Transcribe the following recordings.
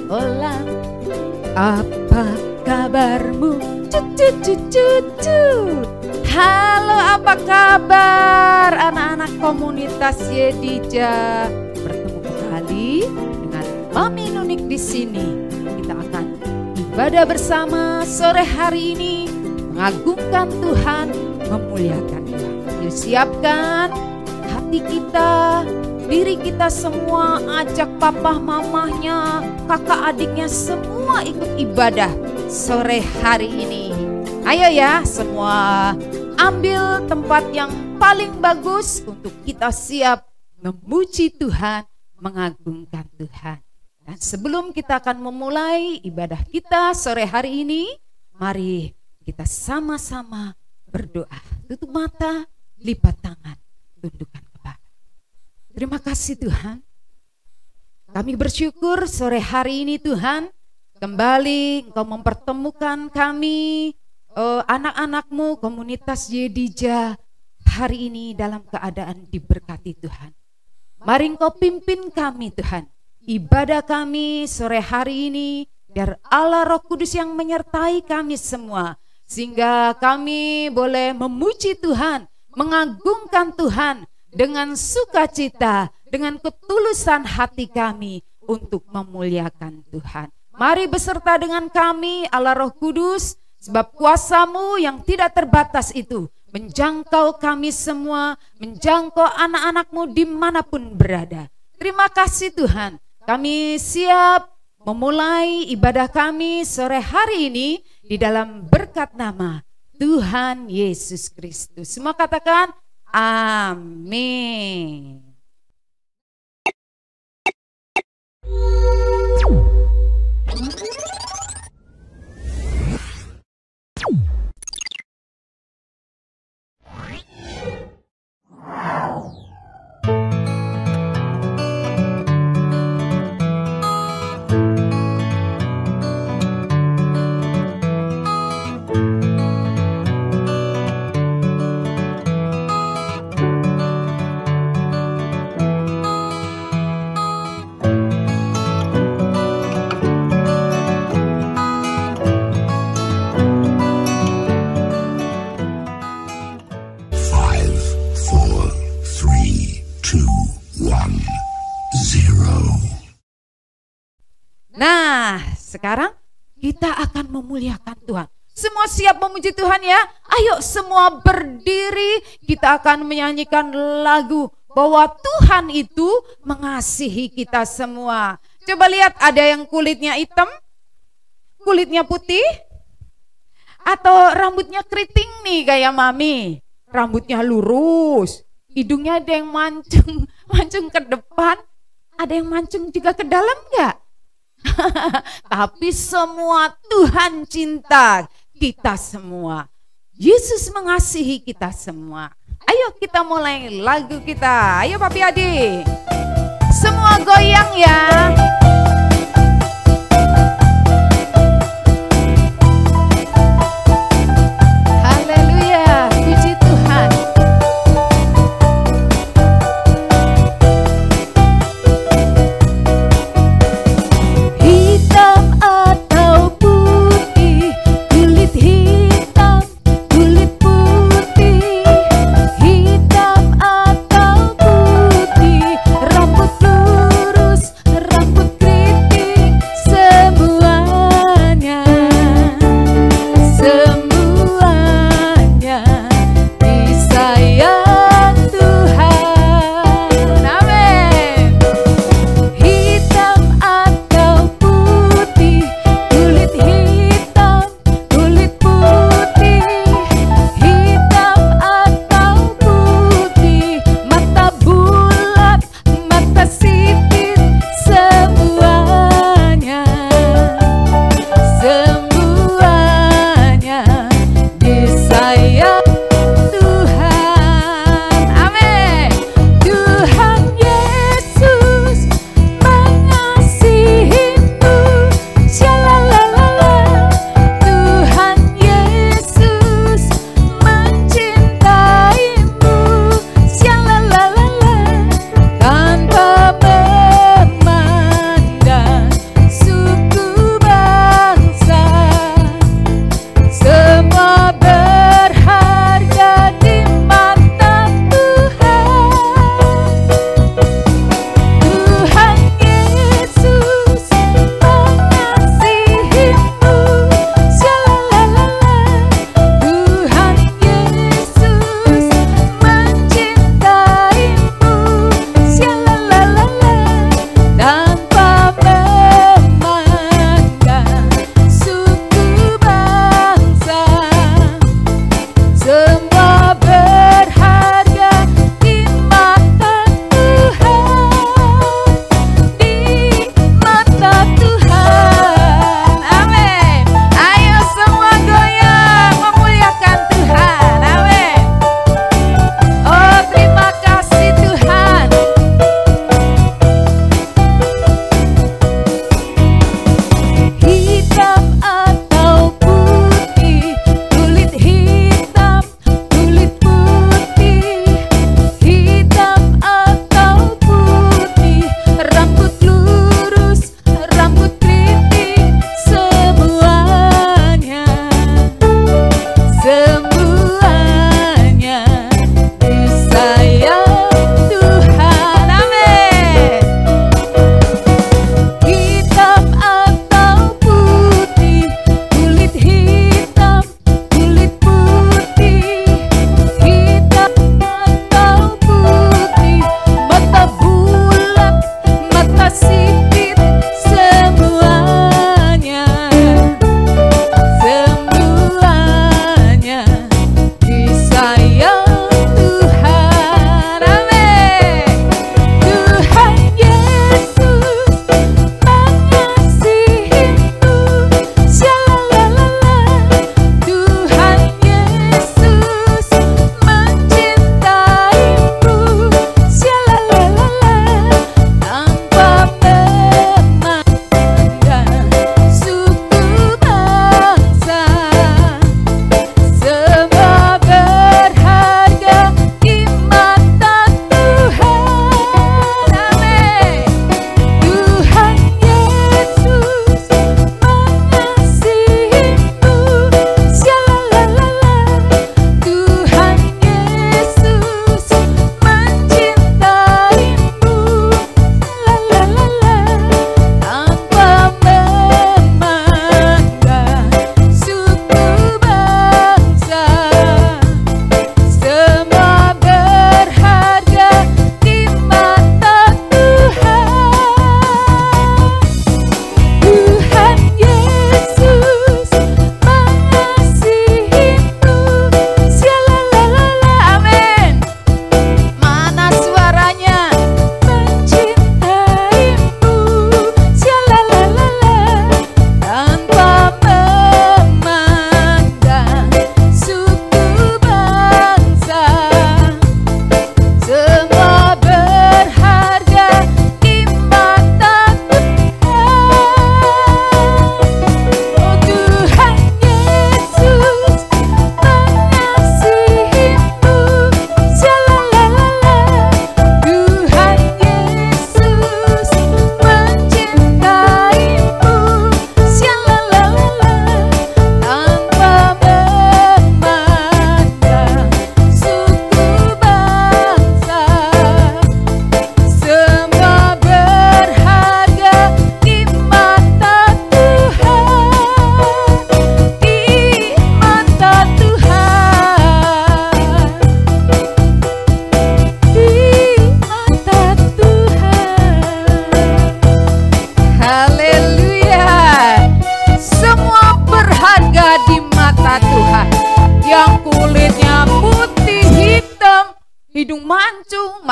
Hola, apa kabarmu? Cucu. Halo, apa kabar anak-anak komunitas Yedija? Bertemu kembali dengan Mami Nunik di sini. Kita akan ibadah bersama sore hari ini, mengagungkan Tuhan, memuliakan Tuhan. Yuk siapkan hati kita, diri kita semua, ajak papa mamahnya, kakak adiknya semua ikut ibadah sore hari ini. Ayo ya semua, ambil tempat yang paling bagus untuk kita siap memuji Tuhan, mengagungkan Tuhan. Dan sebelum kita akan memulai ibadah kita sore hari ini, mari kita sama-sama berdoa. Tutup mata, lipat tangan, tundukkan kepala. Terima kasih Tuhan. Kami bersyukur sore hari ini Tuhan, kembali Engkau mempertemukan kami, anak-anak-Mu, komunitas Yedija, hari ini dalam keadaan diberkati Tuhan. Mari Engkau pimpin kami Tuhan, ibadah kami sore hari ini, biar Allah Roh Kudus yang menyertai kami semua, sehingga kami boleh memuji Tuhan, mengagungkan Tuhan dengan sukacita, dengan ketulusan hati kami untuk memuliakan Tuhan. Mari beserta dengan kami Allah Roh Kudus, sebab kuasa-Mu yang tidak terbatas itu menjangkau kami semua, menjangkau anak-anak-Mu dimanapun berada. Terima kasih Tuhan, kami siap memulai ibadah kami sore hari ini di dalam berkat nama Tuhan Yesus Kristus. Semua katakan amin. Nah, sekarang kita akan memuliakan Tuhan. Semua siap memuji Tuhan ya? Ayo semua berdiri, kita akan menyanyikan lagu bahwa Tuhan itu mengasihi kita semua. Coba lihat, ada yang kulitnya hitam, kulitnya putih, atau rambutnya keriting nih kayak Mami. Rambutnya lurus, hidungnya ada yang mancung ke depan, ada yang mancung juga ke dalam enggak? Tapi semua Tuhan cinta kita semua. Yesus mengasihi kita semua. Ayo kita mulai lagu kita. Ayo Papi Adi, semua goyang ya. Haleluya, puji Tuhan. Rambut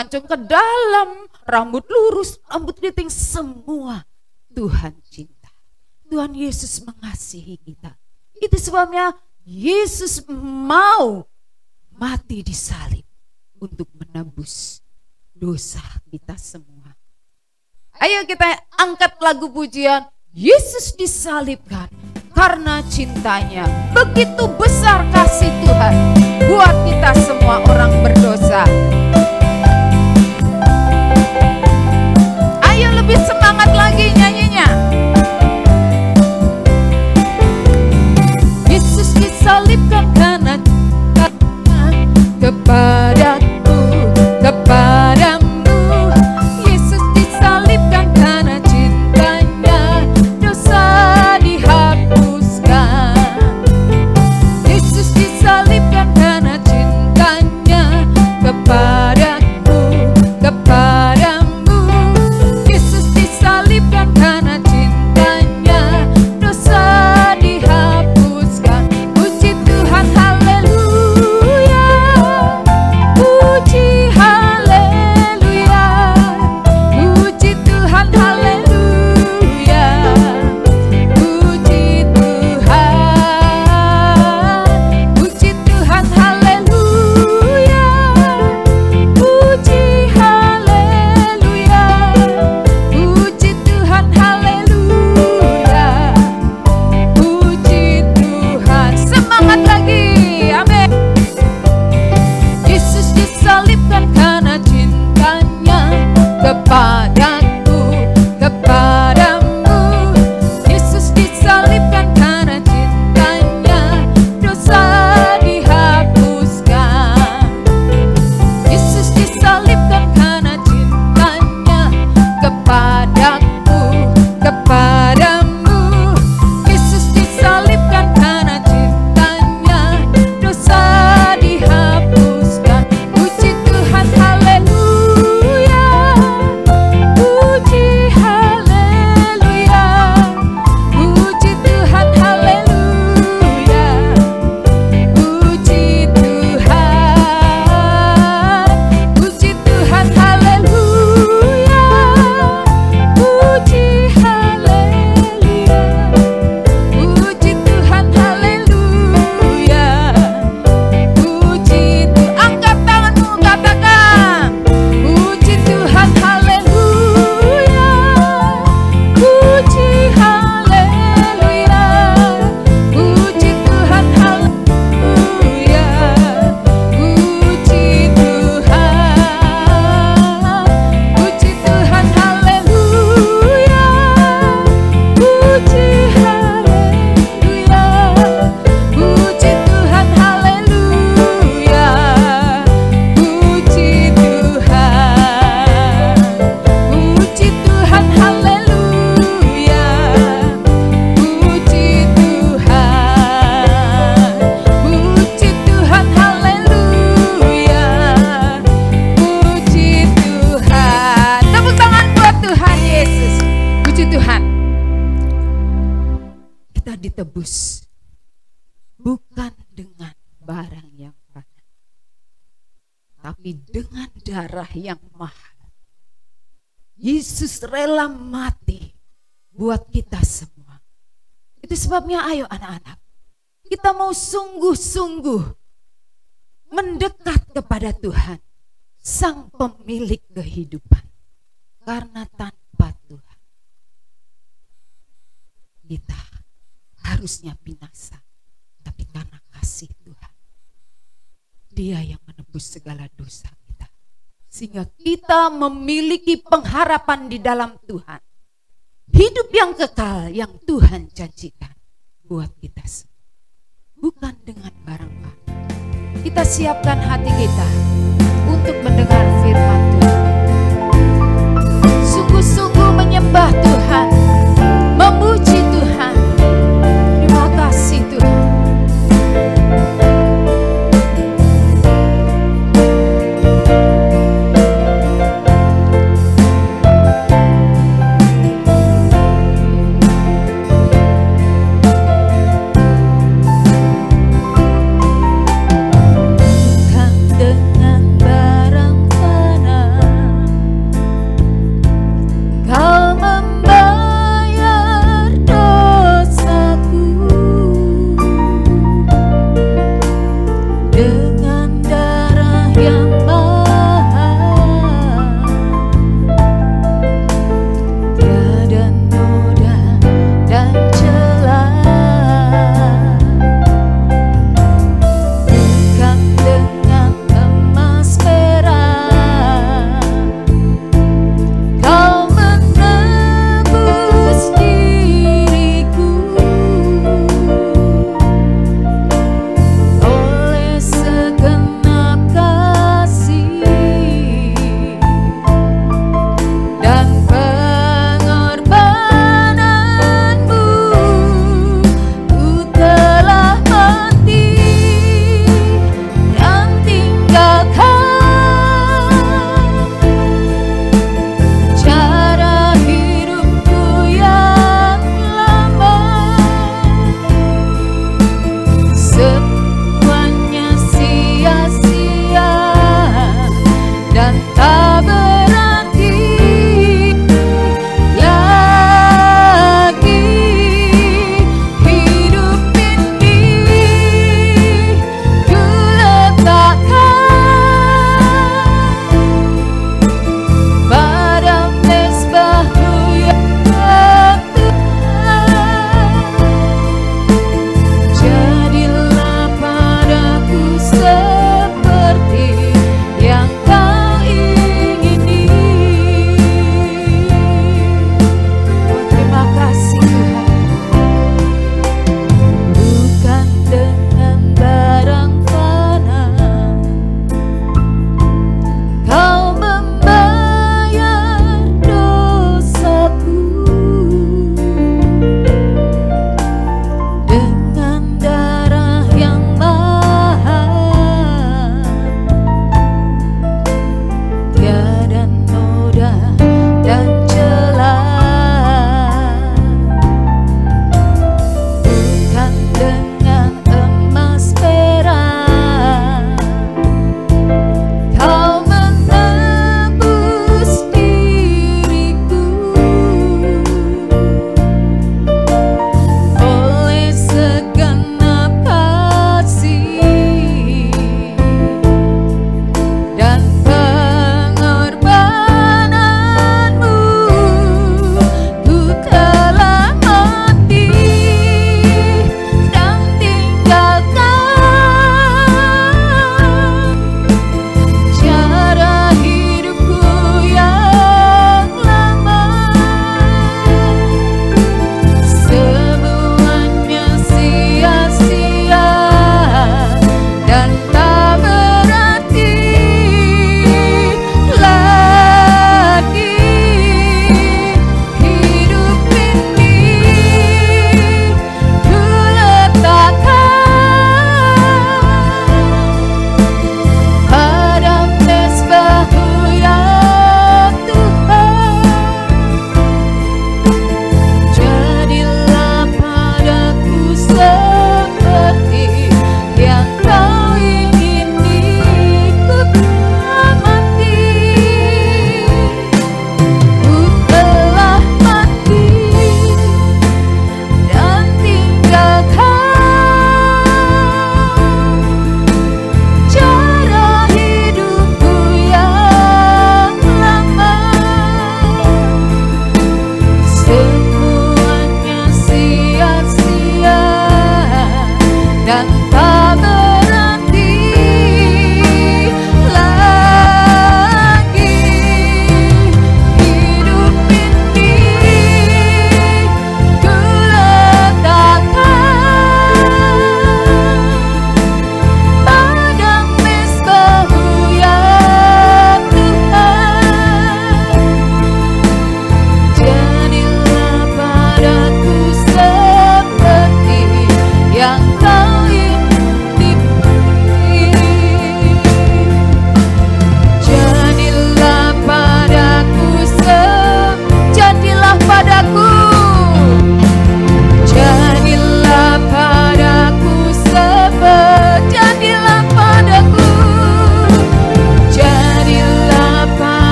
mancung ke dalam, rambut lurus, rambut keriting, semua Tuhan cinta. Tuhan Yesus mengasihi kita. Itu sebabnya Yesus mau mati di salib untuk menebus dosa kita semua. Ayo kita angkat lagu pujian, Yesus disalibkan karena cintanya. Begitu besar kasih Tuhan buat kita semua orang berdosa. Ayo lebih semangat lagi nyanyinya. Yesus disalibkan karena kepadaku, kepadamu. Yesus disalibkan karena cintanya, dosa dihapuskan. Yesus disalibkan karena cintanya, kepadaku, kepadamu. Yesus disalibkan karena cintanya, dosa dihapuskan. Puji Tuhan, haleluya. Puji haleluya. Puji Tuhan, haleluya. Puji Tuhan. Puji Tuhan, haleluya. Puji haleluya. Puji Tuhan, haleluya. Puji Tuhan. Semangat lagi, amin. Yesus disalibkan karena cintanya, kepadaku, kepadamu. Yesus disalibkan karena cintanya, dosa dihapuskan. Yesus disalibkan karena cintanya, kepadaku, kepadamu. Yesus disalibkan karena cintanya, dosa dihapuskan. Puji Tuhan, haleluya. Puji haleluya. Puji Tuhan, haleluya. Puji Tuhan. Puji Tuhan, haleluya. Puji haleluya. Puji Tuhan, haleluya. Puji Tuhan. Angkat tanganmu, katakan puji Tuhan, haleluya. Puji haleluya. Puji Tuhan, haleluya. Puji Tuhan. Puji Tuhan, haleluya. Puji haleluya. Puji Tuhan, haleluya. Puji Tuhan. Puji Tuhan, haleluya. Puji Tuhan. Puji Tuhan, haleluya. Puji Tuhan. Tepuk tangan buat Tuhan Yesus. Puji Tuhan. Kita ditebus bukan dengan barang yang fana, tapi dengan darah yang mahal. Yesus rela mati buat kita semua. Itu sebabnya ayo anak-anak, kita mau sungguh-sungguh mendekat kepada Tuhan, Sang Pemilik kehidupan. Karena tanpa Tuhan kita harusnya binasa, tapi karena kasih Tuhan, Dia yang menebus segala dosa kita, sehingga kita memiliki pengharapan di dalam Tuhan, hidup yang kekal yang Tuhan janjikan buat kita semua, bukan dengan barang fana. Kita siapkan hati kita untuk mendengar firman Tuhan, sungguh-sungguh menyembah Tuhan, memuji Tuhan. Terima kasih Tuhan. Bukan dengan barang fana,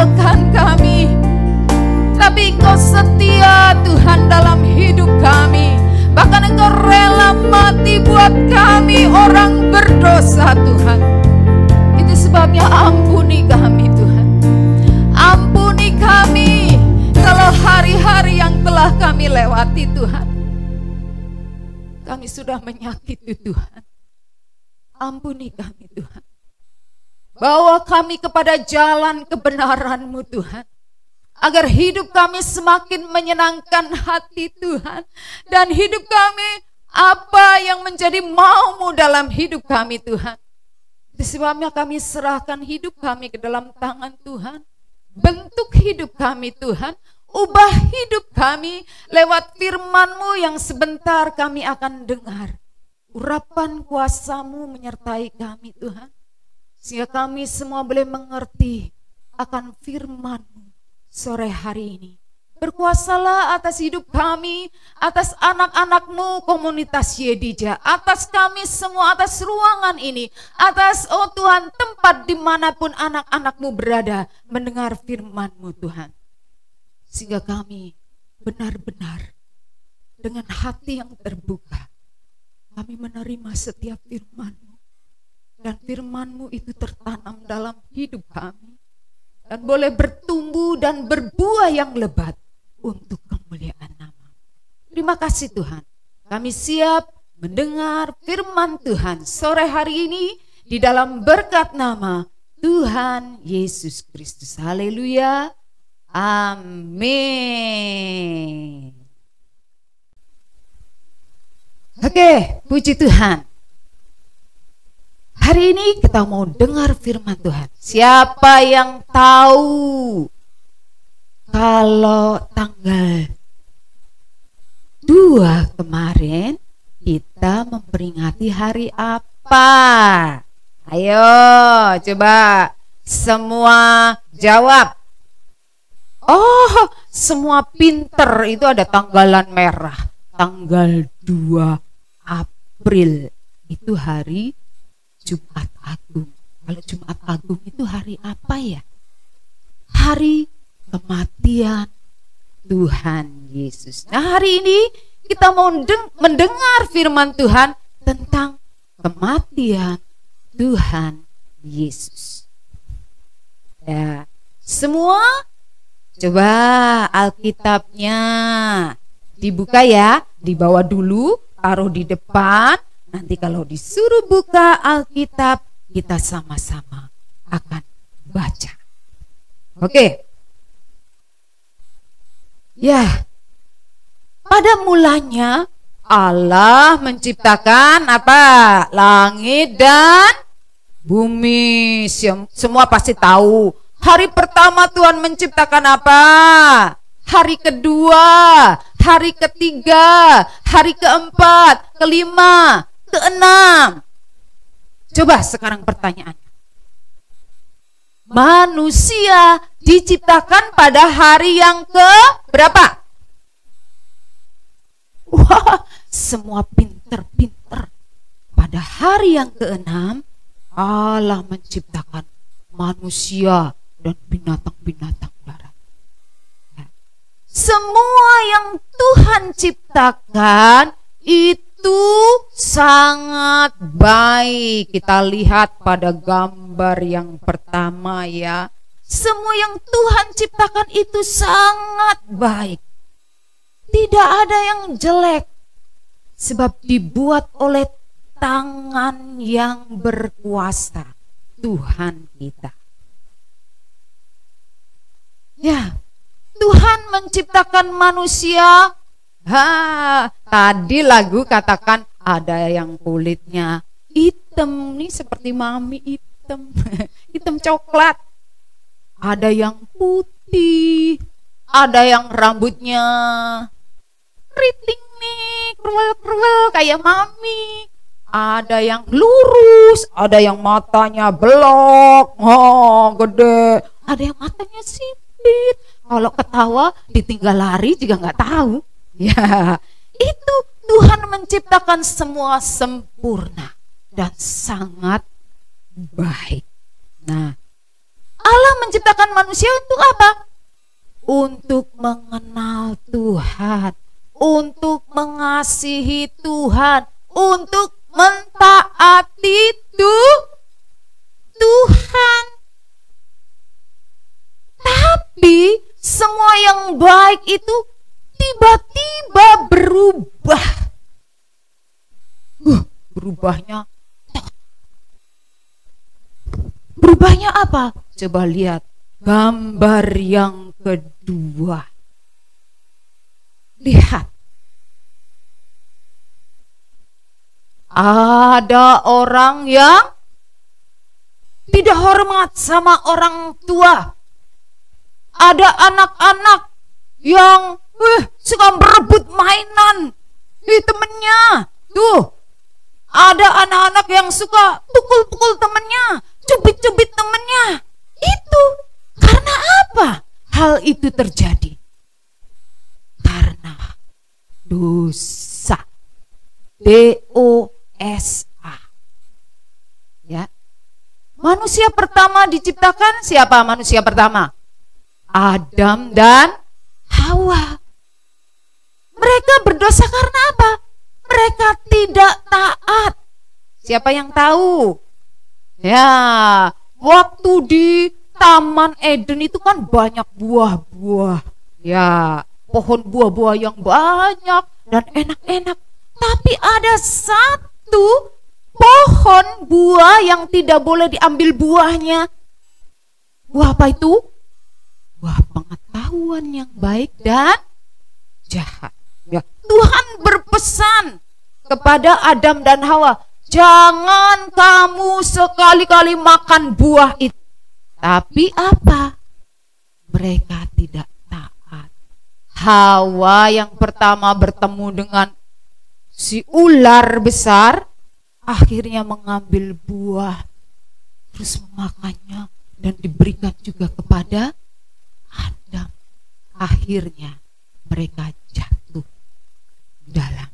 meninggalkan kami, tapi Engkau setia Tuhan dalam hidup kami. Bahkan Engkau rela mati buat kami orang berdosa Tuhan. Itu sebabnya ampuni kami Tuhan. Ampuni kami kalau hari-hari yang telah kami lewati Tuhan, kami sudah menyakiti Tuhan. Ampuni kami Tuhan. Bawa kami kepada jalan kebenaran-Mu Tuhan, agar hidup kami semakin menyenangkan hati Tuhan. Dan hidup kami apa yang menjadi mau-Mu dalam hidup kami Tuhan. Itu sebabnya kami serahkan hidup kami ke dalam tangan Tuhan. Bentuk hidup kami Tuhan. Ubah hidup kami lewat firman-Mu yang sebentar kami akan dengar. Urapan kuasa-Mu menyertai kami Tuhan, sehingga kami semua boleh mengerti akan firman-Mu sore hari ini. Berkuasalah atas hidup kami, atas anak-anak-Mu komunitas Yedija, atas kami semua, atas ruangan ini, atas oh Tuhan tempat dimanapun anak-anak-Mu berada mendengar firman-Mu Tuhan. Sehingga kami benar-benar dengan hati yang terbuka, kami menerima setiap firman-Mu. Dan firman-Mu itu tertanam dalam hidup kami, dan boleh bertumbuh dan berbuah yang lebat untuk kemuliaan nama. Terima kasih Tuhan. Kami siap mendengar firman Tuhan sore hari ini di dalam berkat nama Tuhan Yesus Kristus. Haleluya. Amin. Oke, puji Tuhan. Hari ini kita mau dengar firman Tuhan. Siapa yang tahu kalau tanggal 2 kemarin kita memperingati hari apa? Ayo coba semua jawab. Oh, semua pinter, itu ada tanggalan merah. Tanggal 2 April itu hari Jumat Agung. Kalau Jumat Agung itu hari apa ya? Hari kematian Tuhan Yesus. Nah, hari ini kita mau mendengar firman Tuhan tentang kematian Tuhan Yesus. Ya, semua coba Alkitabnya dibuka ya, dibawa dulu, taruh di depan. Nanti kalau disuruh buka Alkitab, kita sama-sama akan baca. Oke. Ya, pada mulanya Allah menciptakan apa? Langit dan bumi. Semua pasti tahu. Hari pertama Tuhan menciptakan apa? Hari kedua, hari ketiga, hari keempat, kelima, keenam. Coba sekarang pertanyaannya. Manusia diciptakan pada hari yang ke berapa? Wah, semua pinter-pinter. Pada hari yang keenam, Allah menciptakan manusia dan binatang-binatang darat. Semua yang Tuhan ciptakan itu sangat baik. Kita lihat pada gambar yang pertama ya. Semua yang Tuhan ciptakan itu sangat baik. Tidak ada yang jelek. Sebab dibuat oleh tangan yang berkuasa, Tuhan kita. Ya, Tuhan menciptakan manusia. Tadi lagu katakan ada yang kulitnya hitam nih seperti mami hitam, hitam coklat. Ada yang putih, ada yang rambutnya keriting nih, kerwel-kerwel kayak mami. Ada yang lurus, ada yang matanya belok, gede. Ada yang matanya sipit. Kalau ketawa ditinggal lari juga nggak tahu. Ya, itu Tuhan menciptakan semua sempurna dan sangat baik. Nah, Allah menciptakan manusia untuk apa? Untuk mengenal Tuhan, untuk mengasihi Tuhan, untuk mentaati Tuhan. Tapi semua yang baik itu tiba-tiba berubah. Berubahnya apa? Coba lihat gambar yang kedua. Lihat. Ada orang yang tidak hormat sama orang tua. Ada anak-anak yang suka berebut mainan di temennya. Tuh, ada anak-anak yang suka pukul-pukul temennya, cubit-cubit temennya. Itu karena apa? Hal itu terjadi karena dosa. D-O-S-A. Ya. Manusia pertama diciptakan siapa manusia pertama? Adam dan Hawa. Mereka berdosa karena apa? Mereka tidak taat. Siapa yang tahu? Ya, waktu di Taman Eden itu kan banyak buah-buah. Ya, pohon buah-buah yang banyak dan enak-enak. Tapi ada satu pohon buah yang tidak boleh diambil buahnya. Buah apa itu? Buah pengetahuan yang baik dan jahat. Ya, Tuhan berpesan kepada Adam dan Hawa, jangan kamu sekali-kali makan buah itu. Tapi apa? Mereka tidak taat. Hawa yang pertama bertemu dengan si ular besar, akhirnya mengambil buah, terus memakannya dan diberikan juga kepada Adam. Akhirnya mereka jatuh dalam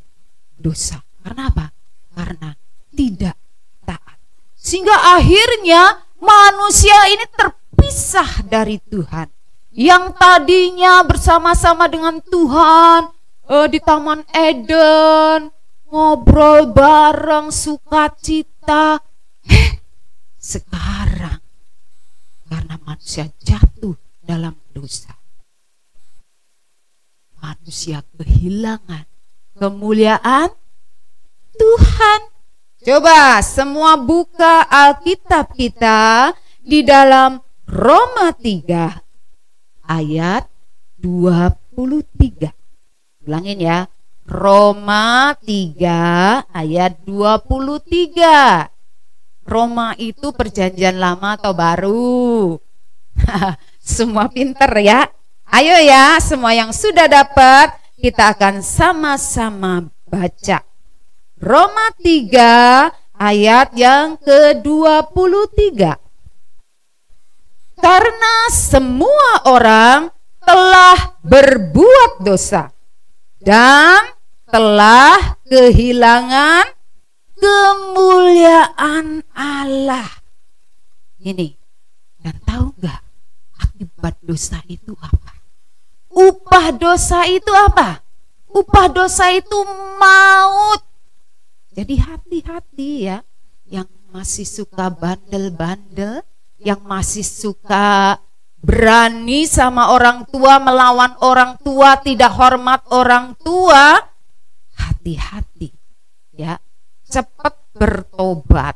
dosa. Karena apa? Karena tidak taat. Sehingga akhirnya manusia ini terpisah dari Tuhan. Yang tadinya bersama-sama dengan Tuhan di Taman Eden, ngobrol bareng, sukacita. Sekarang karena manusia jatuh dalam dosa, manusia kehilangan kemuliaan Tuhan. Coba semua buka Alkitab kita di dalam Roma 3 ayat 23. Ulangin ya, Roma 3 ayat 23. Roma itu perjanjian lama atau baru? Semua pinter ya. Ayo ya, semua yang sudah dapat, kita akan sama-sama baca. Roma 3 ayat yang ke-23. Karena semua orang telah berbuat dosa dan telah kehilangan kemuliaan Allah. Ini, dan tahu nggak akibat dosa itu apa? Upah dosa itu apa? Upah dosa itu maut. Jadi hati-hati ya, yang masih suka bandel-bandel, yang masih suka berani sama orang tua, melawan orang tua, tidak hormat orang tua, hati-hati ya. Cepat bertobat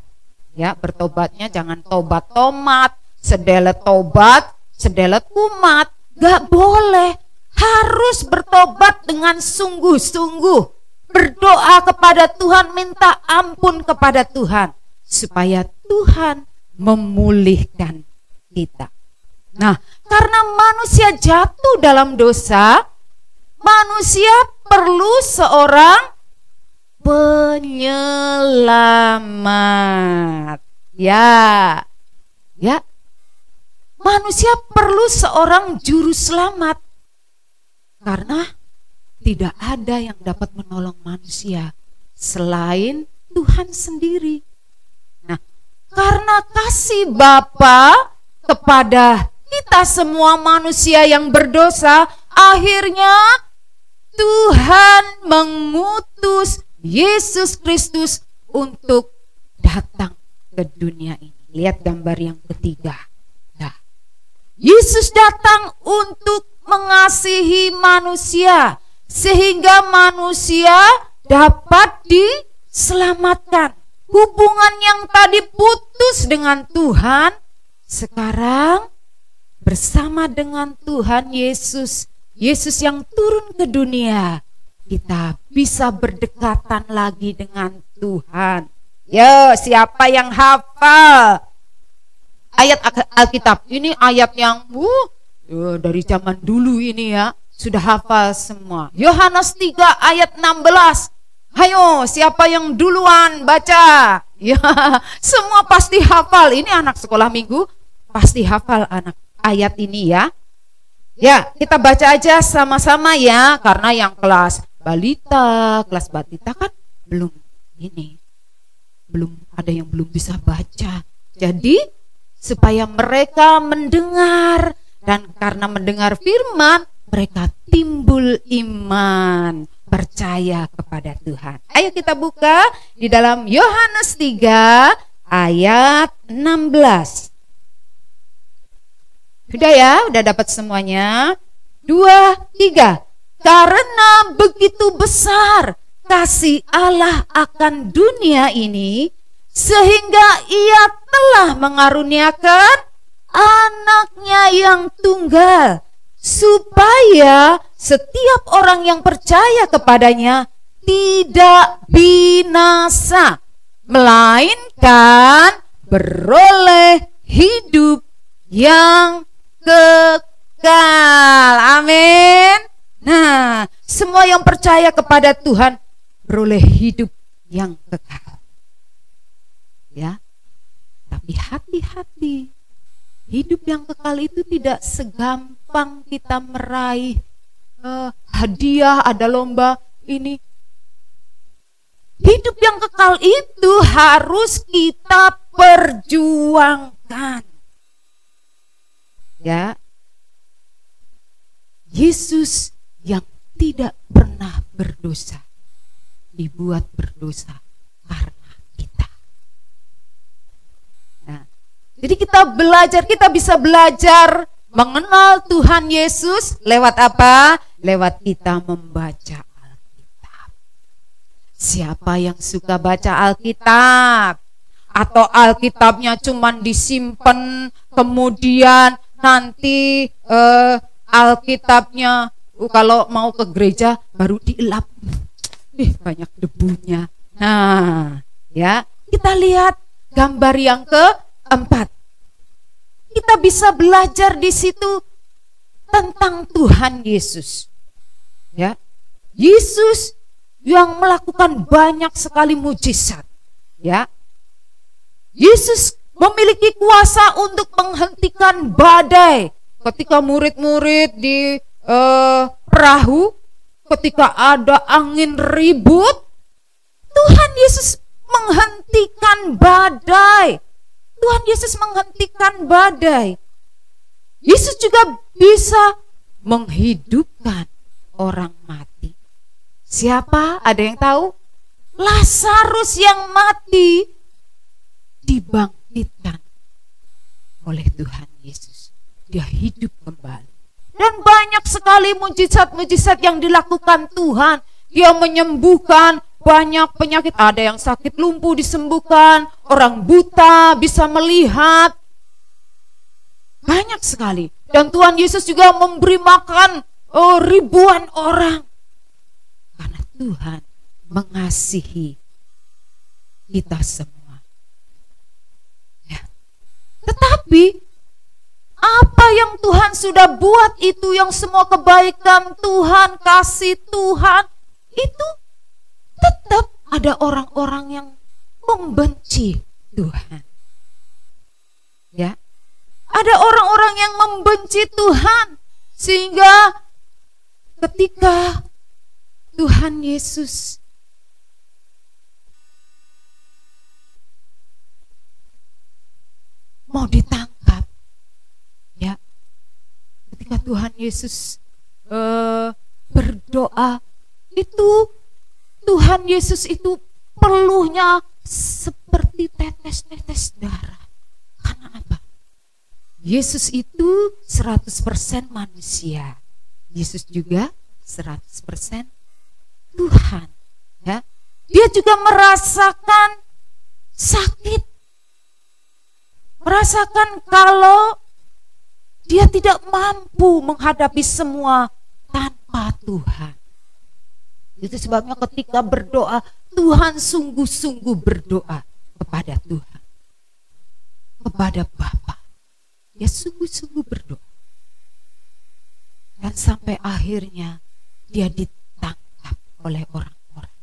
ya. Bertobatnya jangan tobat tomat, sedelet tobat, sedelet kumat. Gak boleh. Harus bertobat dengan sungguh-sungguh. Berdoa kepada Tuhan, minta ampun kepada Tuhan, supaya Tuhan memulihkan kita. Nah, karena manusia jatuh dalam dosa, manusia perlu seorang penyelamat. Ya. Manusia perlu seorang juru selamat. Karena tidak ada yang dapat menolong manusia selain Tuhan sendiri. Nah, karena kasih Bapa kepada kita semua manusia yang berdosa, akhirnya Tuhan mengutus Yesus Kristus untuk datang ke dunia ini. Lihat gambar yang ketiga. Nah, Yesus datang untuk mengasihi manusia sehingga manusia dapat diselamatkan. Hubungan yang tadi putus dengan Tuhan sekarang bersama dengan Tuhan Yesus. Yesus yang turun ke dunia, kita bisa berdekatan lagi dengan Tuhan. Yo, siapa yang hafal ayat Alkitab? Ini ayat yang dari zaman dulu ini ya, sudah hafal semua. Yohanes 3 ayat 16. Hayo, siapa yang duluan baca? Ya, semua pasti hafal. Ini anak sekolah minggu pasti hafal anak ayat ini ya. Ya, kita baca aja sama-sama ya, karena yang kelas balita kan belum ada yang belum bisa baca. Jadi supaya mereka mendengar, dan karena mendengar firman mereka timbul iman, percaya kepada Tuhan. Ayo kita buka di dalam Yohanes 3 ayat 16. Sudah ya, udah dapat semuanya. 2, 3. Karena begitu besar kasih Allah akan dunia ini, sehingga Ia telah mengaruniakan anaknya yang tunggal, supaya setiap orang yang percaya kepadanya tidak binasa, melainkan beroleh hidup yang kekal. Amin. Nah, semua yang percaya kepada Tuhan beroleh hidup yang kekal. Ya. Tapi hati-hati. Hidup yang kekal itu tidak segampang kita meraih hadiah, ada lomba ini. Hidup yang kekal itu harus kita perjuangkan. Ya, Yesus yang tidak pernah berdosa dibuat berdosa karena kita. Nah, jadi kita bisa belajar mengenal Tuhan Yesus lewat apa? Lewat kita membaca Alkitab. Siapa yang suka baca Alkitab? Atau Alkitabnya cuman disimpan, kemudian nanti Alkitabnya kalau mau ke gereja baru dielap, banyak debunya. Nah, ya, kita lihat gambar yang keempat. Kita bisa belajar di situ tentang Tuhan Yesus. Ya, Yesus yang melakukan banyak sekali mujizat. Ya, Yesus memiliki kuasa untuk menghentikan badai. Ketika murid-murid di perahu, ketika ada angin ribut, Tuhan Yesus menghentikan badai. Tuhan Yesus menghentikan badai. Yesus juga bisa menghidupkan orang mati. Siapa? Ada yang tahu? Lazarus yang mati dibangkitkan oleh Tuhan Yesus. Dia hidup kembali. Dan banyak sekali mujizat-mujizat yang dilakukan Tuhan. Dia menyembuhkan banyak penyakit. Ada yang sakit lumpuh disembuhkan, orang buta bisa melihat. Banyak sekali. Dan Tuhan Yesus juga memberi makan ribuan orang. Karena Tuhan mengasihi kita semua. Tetapi apa yang Tuhan sudah buat itu, yang semua kebaikan Tuhan, kasih Tuhan, itu tetap ada orang-orang yang membenci Tuhan. Ya. Ada orang-orang yang membenci Tuhan, sehingga ketika Tuhan Yesus mau ditangkap, ketika Tuhan Yesus berdoa, itu Tuhan Yesus itu peluhnya seperti tetes-tetes darah. Karena apa? Yesus itu 100% manusia. Yesus juga 100% Tuhan. Ya. Dia juga merasakan sakit. Merasakan kalau dia tidak mampu menghadapi semua tanpa Tuhan. Itu sebabnya ketika berdoa, Tuhan sungguh-sungguh berdoa kepada Tuhan, kepada Bapa. Dia sungguh-sungguh berdoa. Dan sampai akhirnya dia ditangkap oleh orang-orang.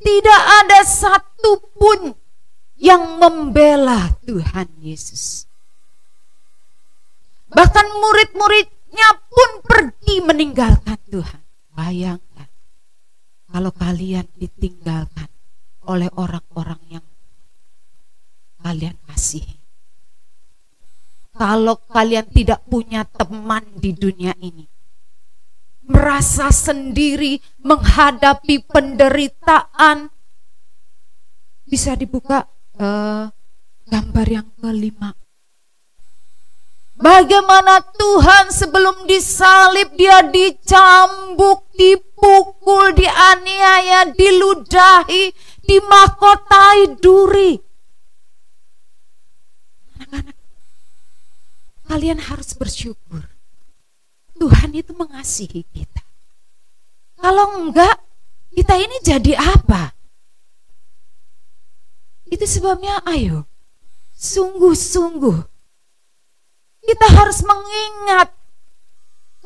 Tidak ada satupun yang membela Tuhan Yesus. Bahkan murid-muridnya pun pergi meninggalkan Tuhan. Bayangkan kalau kalian ditinggalkan oleh orang-orang yang kalian kasihi. Kalau kalian tidak punya teman di dunia ini, merasa sendiri menghadapi penderitaan. Bisa dibuka gambar yang kelima. Bagaimana Tuhan sebelum disalib dia dicambuk, dipukul, dianiaya, diludahi, dimahkotai duri. Anak-anak, kalian harus bersyukur. Tuhan itu mengasihi kita. Kalau enggak, kita ini jadi apa? Itu sebabnya ayo, sungguh-sungguh kita harus mengingat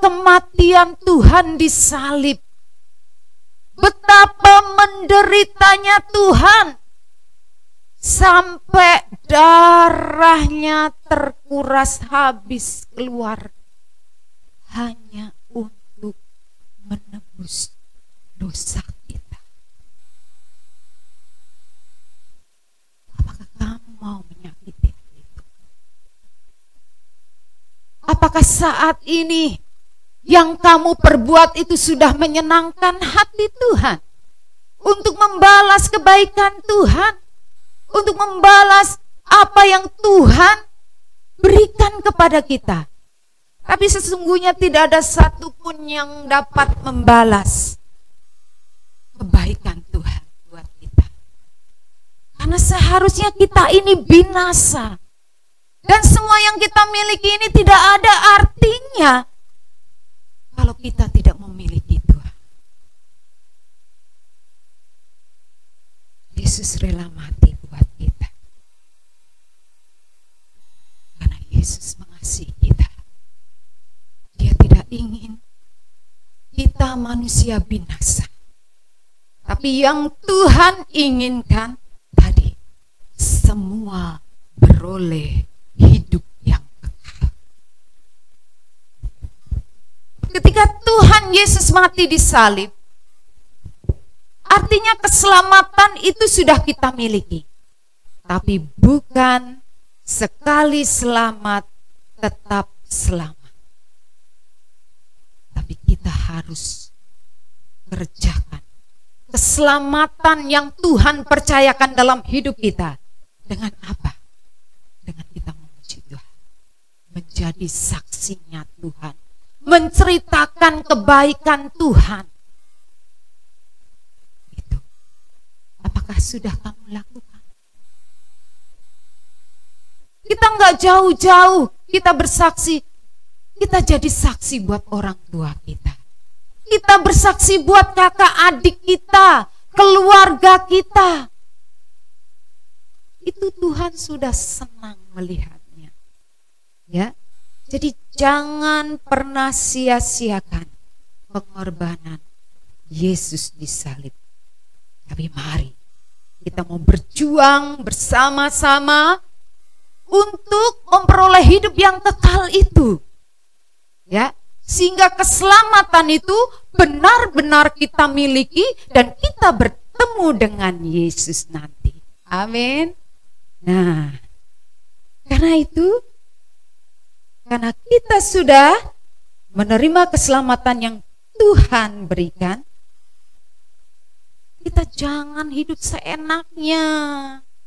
kematian Tuhan di salib. Betapa menderitanya Tuhan sampai darahnya terkuras habis keluar hanya untuk menebus dosa kita. Apakah kamu mau menyakiti itu? Apakah saat ini yang kamu perbuat itu sudah menyenangkan hati Tuhan? Untuk membalas kebaikan Tuhan, untuk membalas apa yang Tuhan berikan kepada kita. Tapi sesungguhnya tidak ada satupun yang dapat membalas kebaikan Tuhan buat kita. Karena seharusnya kita ini binasa. Dan semua yang kita miliki ini tidak ada artinya kalau kita tidak memiliki Tuhan. Yesus rela mati buat kita. Karena Yesus mengasihi kita. Dia tidak ingin kita manusia binasa. Tapi yang Tuhan inginkan tadi, semua beroleh hidup yang kekal. Ketika Tuhan Yesus mati di salib, artinya keselamatan itu sudah kita miliki. Tapi bukan sekali selamat tetap selamat. Tapi kita harus kerjakan keselamatan yang Tuhan percayakan dalam hidup kita. Dengan apa? Dengan kita memuji Tuhan, menjadi saksinya Tuhan, menceritakan kebaikan Tuhan. Itu. Apakah sudah kamu lakukan? Kita nggak jauh-jauh, kita bersaksi. Kita jadi saksi buat orang tua kita. Kita bersaksi buat kakak adik kita, keluarga kita. Itu Tuhan sudah senang melihatnya. Ya. Jadi jangan pernah sia-siakan pengorbanan Yesus di salib. Tapi mari kita mau berjuang bersama-sama untuk memperoleh hidup yang kekal itu. Ya, sehingga keselamatan itu benar-benar kita miliki dan kita bertemu dengan Yesus nanti. Amin. Nah, karena itu Karena kita sudah menerima keselamatan yang Tuhan berikan, kita jangan hidup seenaknya.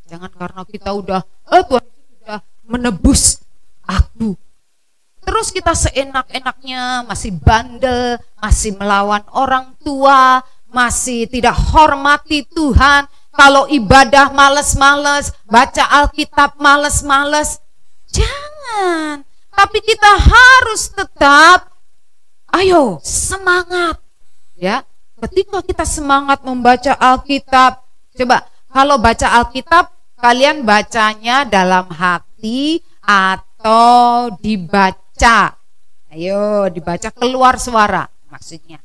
Jangan karena kita udah, Tuhan sudah menebus aku, terus kita seenak-enaknya masih bandel, masih melawan orang tua, masih tidak hormati Tuhan. Kalau ibadah males-males, baca Alkitab males-males. Jangan. Tapi kita harus tetap, ayo semangat. Ya, ketika kita semangat membaca Alkitab, coba kalau baca Alkitab, kalian bacanya dalam hati atau dibaca? Ayo, dibaca keluar suara maksudnya.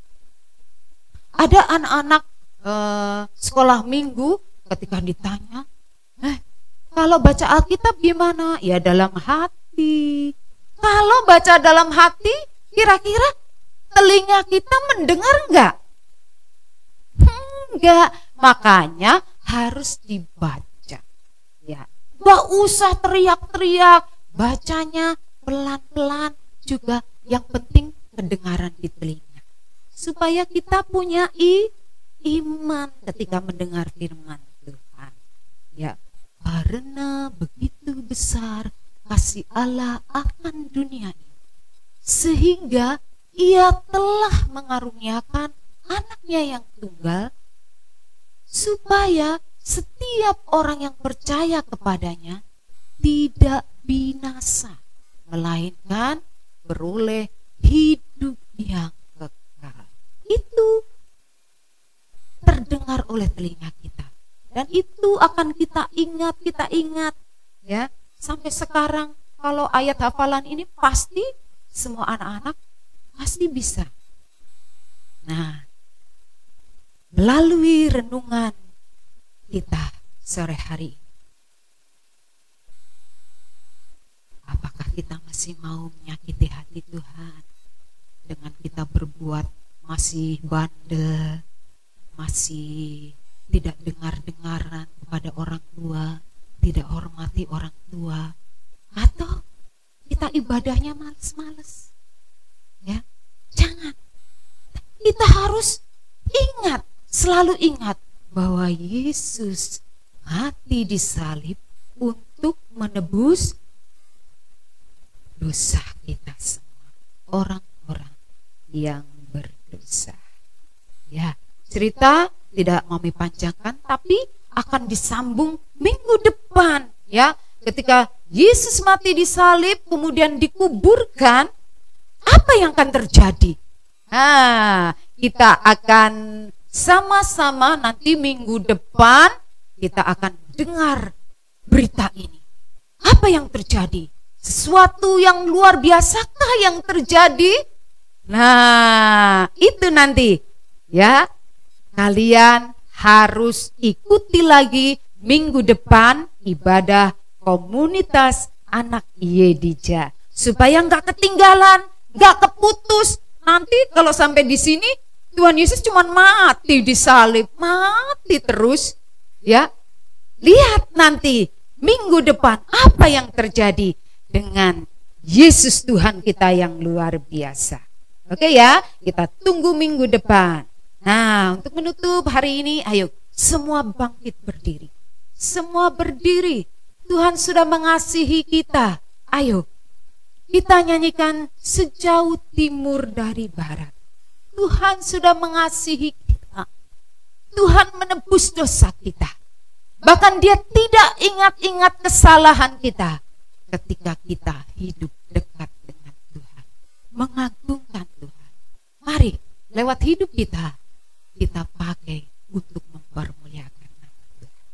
Ada anak-anak sekolah minggu ketika ditanya, kalau baca Alkitab gimana? Ya dalam hati. Kalau baca dalam hati, kira-kira telinga kita mendengar enggak? Enggak. Makanya harus dibaca. Ya, enggak usah teriak-teriak, bacanya pelan-pelan juga. Yang penting kedengaran di telinga. Supaya kita punya iman ketika mendengar firman Tuhan. Ya, karena begitu besar kasih Allah akan dunia ini, sehingga Ia telah mengaruniakan anaknya yang tunggal, supaya setiap orang yang percaya kepadanya tidak binasa, melainkan beroleh hidup yang kekal. Itu terdengar oleh telinga kita, dan itu akan kita ingat ya. Sampai sekarang kalau ayat hafalan ini pasti semua anak-anak pasti bisa. Nah, melalui renungan kita sore hari ini, apakah kita masih mau menyakiti hati Tuhan dengan kita berbuat masih bandel, masih tidak dengar-dengaran kepada orang tua, tidak hormati orang tua, atau kita ibadahnya males-males? Ya, jangan. Kita harus ingat, selalu ingat bahwa Yesus mati di salib untuk menebus dosa kita semua, orang-orang yang berdosa. Ya, cerita tidak mau dipanjangkan, tapi akan disambung minggu depan ya. Ketika Yesus mati di salib kemudian dikuburkan, apa yang akan terjadi? Kita akan sama-sama nanti minggu depan kita akan dengar berita ini. Apa yang terjadi? Sesuatu yang luar biasakah yang terjadi? Nah, itu nanti ya. Kalian harus ikuti lagi minggu depan ibadah komunitas anak Yedija, supaya nggak ketinggalan, nggak keputus. Nanti kalau sampai di sini Tuhan Yesus cuma mati di salib, mati terus ya. Lihat nanti minggu depan apa yang terjadi dengan Yesus Tuhan kita yang luar biasa. Oke ya, kita tunggu minggu depan. Nah, untuk menutup hari ini, ayo semua bangkit berdiri. Semua berdiri. Tuhan sudah mengasihi kita. Ayo, kita nyanyikan sejauh timur dari barat. Tuhan sudah mengasihi kita. Tuhan menebus dosa kita. Bahkan Dia tidak ingat-ingat kesalahan kita ketika kita hidup dekat dengan Tuhan, mengagungkan Tuhan. Mari, lewat hidup kita pakai untuk mempermuliakan nama Tuhan.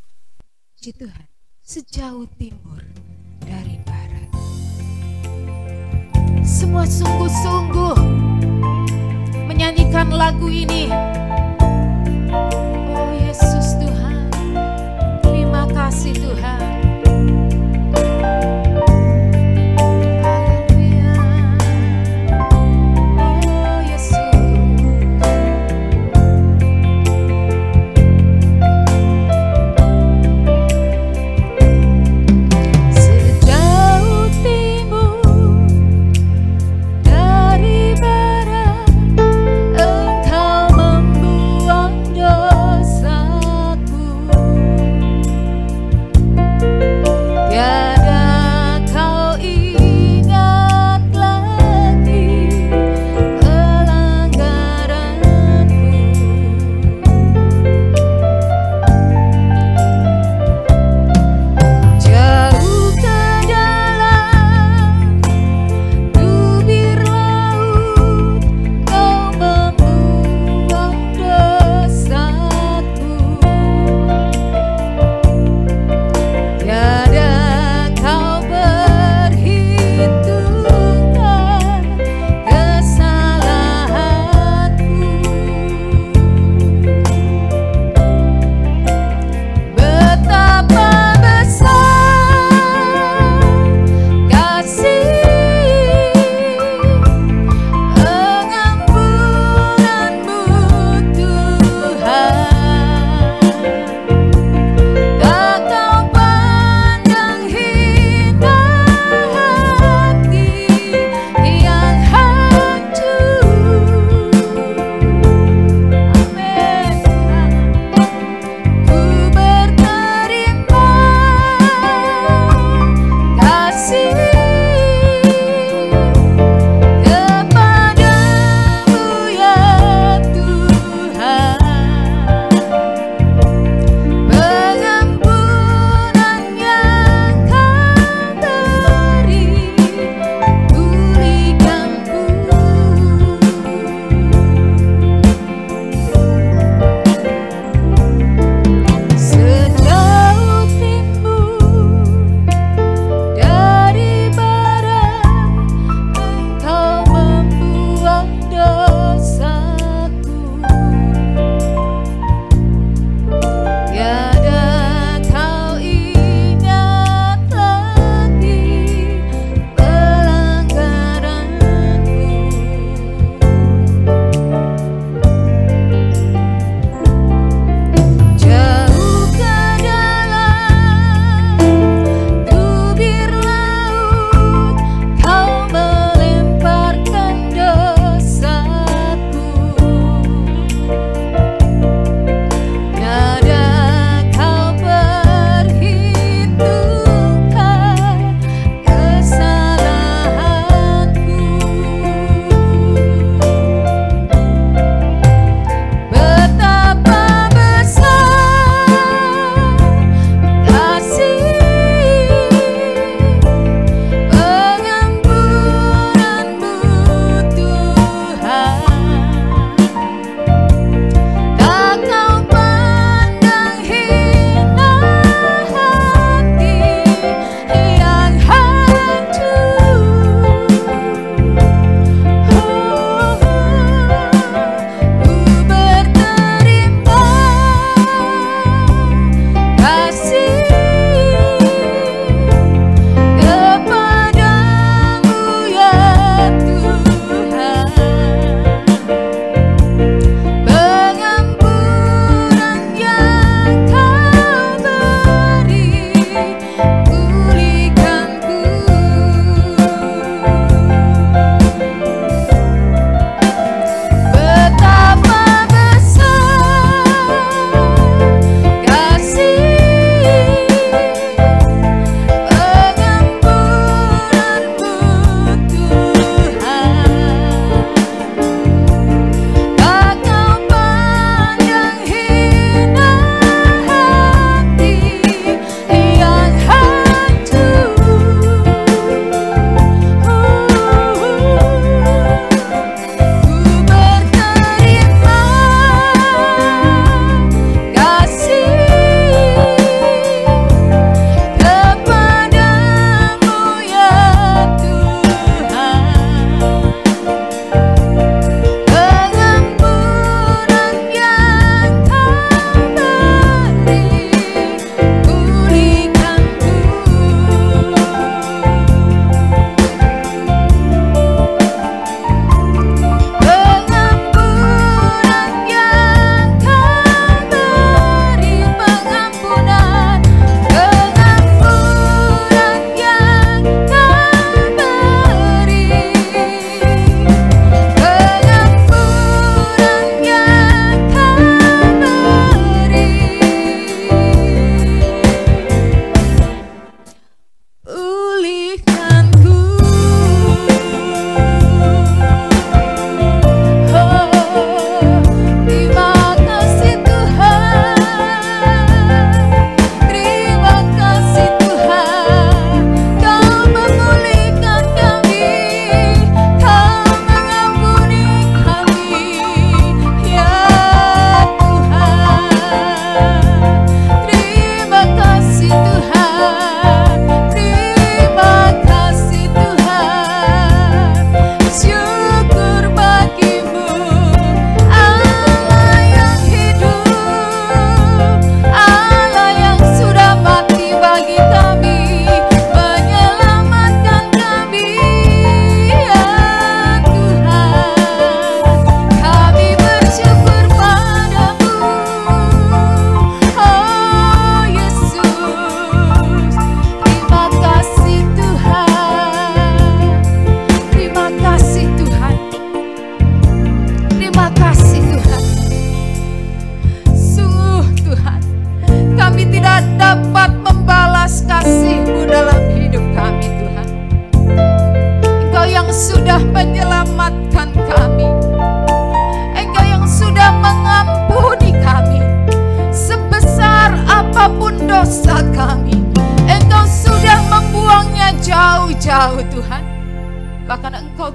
Puji Tuhan, sejauh timur dari barat. Semua sungguh-sungguh menyanyikan lagu ini. Oh Yesus Tuhan, terima kasih Tuhan.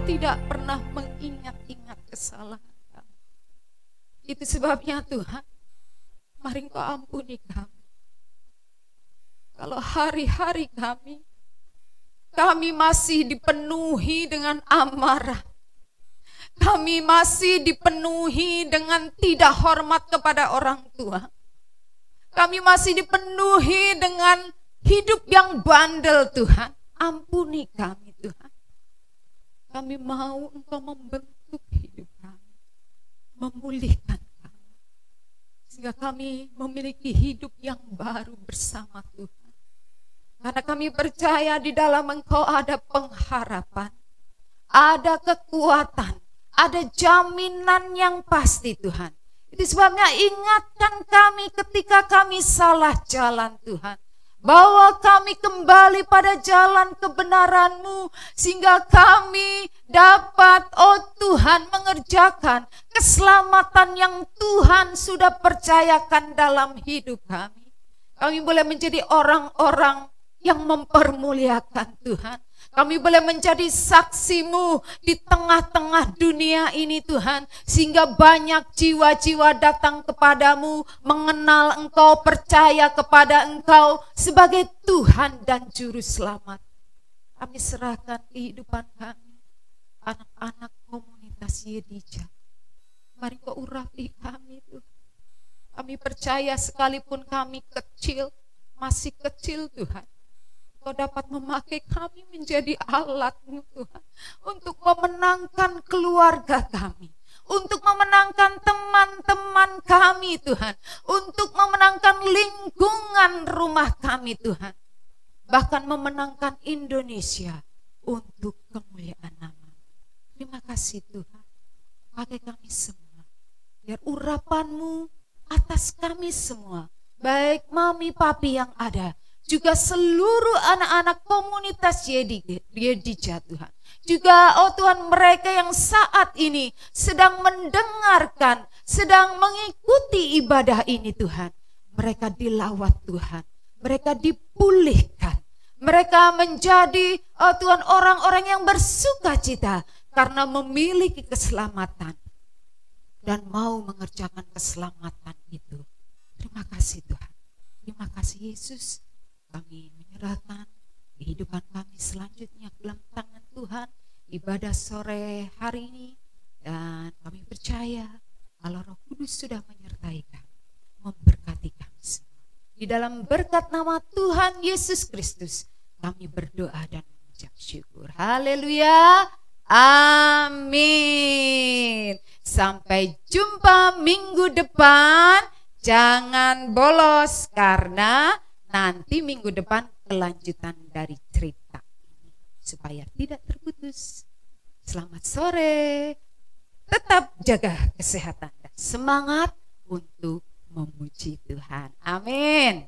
tidak pernah mengingat-ingat kesalahan kami. Itu sebabnya Tuhan, mari Engkau ampuni kami. Kalau hari-hari kami masih dipenuhi dengan amarah, kami masih dipenuhi dengan tidak hormat kepada orang tua, kami masih dipenuhi dengan hidup yang bandel, Tuhan, ampuni kami Tuhan. Kami mau Engkau membentuk hidup kami, memulihkan kami, sehingga kami memiliki hidup yang baru bersama Tuhan. Karena kami percaya di dalam Engkau ada pengharapan, ada kekuatan, ada jaminan yang pasti Tuhan. Itu sebabnya ingatkan kami ketika kami salah jalan Tuhan. Bawa kami kembali pada jalan kebenaran-Mu, sehingga kami dapat, oh Tuhan, mengerjakan keselamatan yang Tuhan sudah percayakan dalam hidup kami. Kami boleh menjadi orang-orang yang mempermuliakan Tuhan. Kami boleh menjadi saksi-Mu di tengah-tengah dunia ini Tuhan, sehingga banyak jiwa-jiwa datang kepadamu, mengenal Engkau, percaya kepada Engkau sebagai Tuhan dan Juru Selamat. Kami serahkan kehidupan kami, anak-anak komunitas Yedija. Mari Kau urapi kami Tuhan. Kami percaya sekalipun kami kecil, masih kecil Tuhan, Kau dapat memakai kami menjadi alat-Mu Tuhan, untuk memenangkan keluarga kami, untuk memenangkan teman-teman kami Tuhan, untuk memenangkan lingkungan rumah kami Tuhan, bahkan memenangkan Indonesia untuk kemuliaan nama. Terima kasih Tuhan, pakai kami semua, biar urapan-Mu atas kami semua, baik mami papi yang ada, juga seluruh anak-anak komunitas Yedija Tuhan. Juga oh Tuhan, mereka yang saat ini sedang mendengarkan, sedang mengikuti ibadah ini Tuhan. Mereka dilawat Tuhan, mereka dipulihkan, mereka menjadi oh Tuhan orang-orang yang bersuka cita karena memiliki keselamatan dan mau mengerjakan keselamatan itu. Terima kasih Tuhan, terima kasih Yesus. Kami menyerahkan kehidupan kami selanjutnya ke dalam tangan Tuhan, ibadah sore hari ini, dan kami percaya kalau Roh Kudus sudah menyertai kami, memberkati kami semua. Di dalam berkat nama Tuhan Yesus Kristus, kami berdoa dan mengucap syukur. Haleluya, amin. Sampai jumpa minggu depan. Jangan bolos karena nanti minggu depan kelanjutan dari cerita ini, supaya tidak terputus. Selamat sore, tetap jaga kesehatan dan semangat untuk memuji Tuhan. Amin.